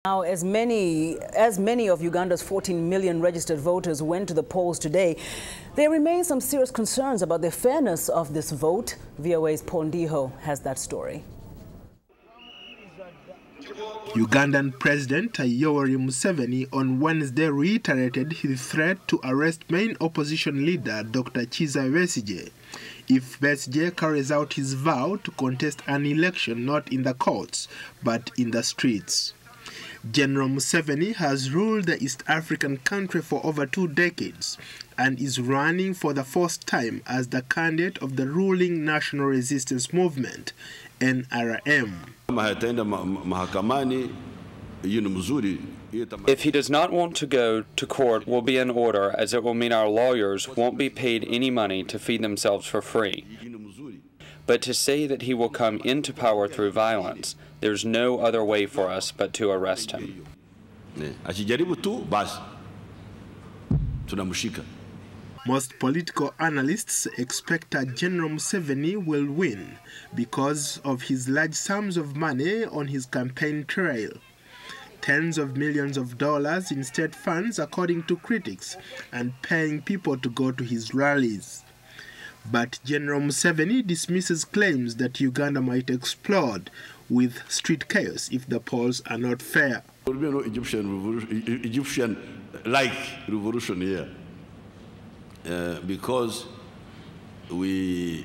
Now, as many of Uganda's 14 million registered voters went to the polls today, there remain some serious concerns about the fairness of this vote. VOA's Ndiho has that story. Ugandan President Yoweri Museveni on Wednesday reiterated his threat to arrest main opposition leader Dr. Kizza Besigye if Besigye carries out his vow to contest an election not in the courts but in the streets. General Museveni has ruled the East African country for over 2 decades and is running for the first time as the candidate of the ruling National Resistance Movement, NRM. If he does not want to go to court, will be in order, as it will mean our lawyers won't be paid any money to feed themselves for free. But to say that he will come into power through violence, there's no other way for us but to arrest him. Most political analysts expect that General Museveni will win because of his large sums of money on his campaign trail. Tens of millions of dollars in state funds, according to critics, and paying people to go to his rallies. But General Museveni dismisses claims that Uganda might explode with street chaos if the polls are not fair. There will be no Egyptian-like revolution here. Because we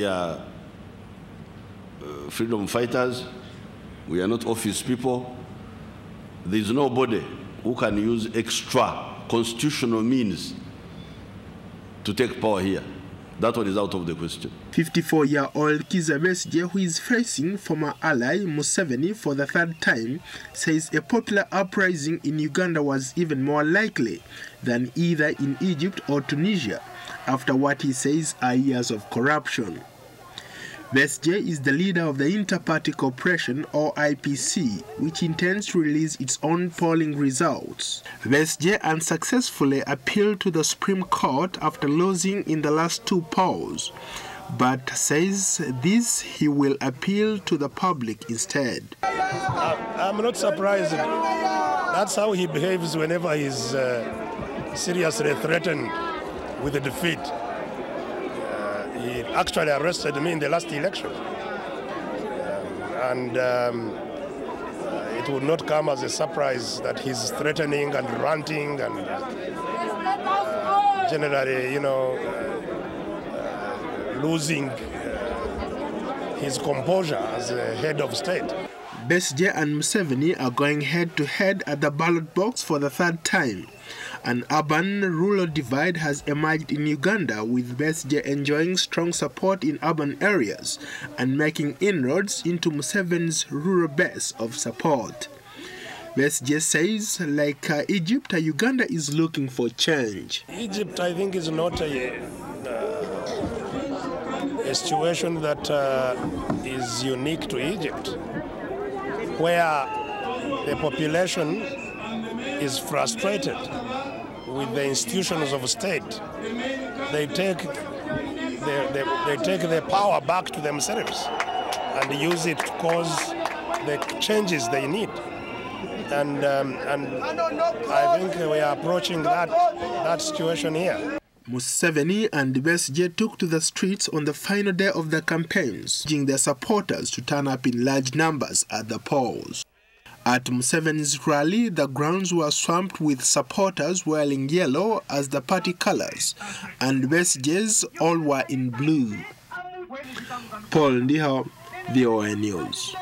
are freedom fighters, we are not office people. There is nobody who can use extra constitutional means to take power here. That one is out of the question. 54-year-old Kizza Besigye, who is facing former ally Museveni for the 3rd time, says a popular uprising in Uganda was even more likely than either in Egypt or Tunisia, after what he says are years of corruption. Besigye is the leader of the Inter-Party Cooperation, or IPC, which intends to release its own polling results. Besigye unsuccessfully appealed to the Supreme Court after losing in the last 2 polls, but says this he will appeal to the public instead. I'm not surprised. That's how he behaves whenever he's seriously threatened with a defeat. He actually arrested me in the last election. It would not come as a surprise that he's threatening and ranting and generally, losing his composure as a head of state. Besigye and Museveni are going head-to-head at the ballot box for the 3rd time. An urban-rural divide has emerged in Uganda, with Besigye enjoying strong support in urban areas and making inroads into Museveni's rural base of support. Besigye says, like Egypt, Uganda is looking for change. Egypt, I think, is not a situation that is unique to Egypt, where the population is frustrated with the institutions of state. They take the power back to themselves and use it to cause the changes they need. And I think we are approaching that situation here. Museveni and Besigye took to the streets on the final day of the campaigns, urging their supporters to turn up in large numbers at the polls. At Museveni's rally, the grounds were swamped with supporters wearing yellow as the party colors, and Besigye's all were in blue. Ndiho, VOA News.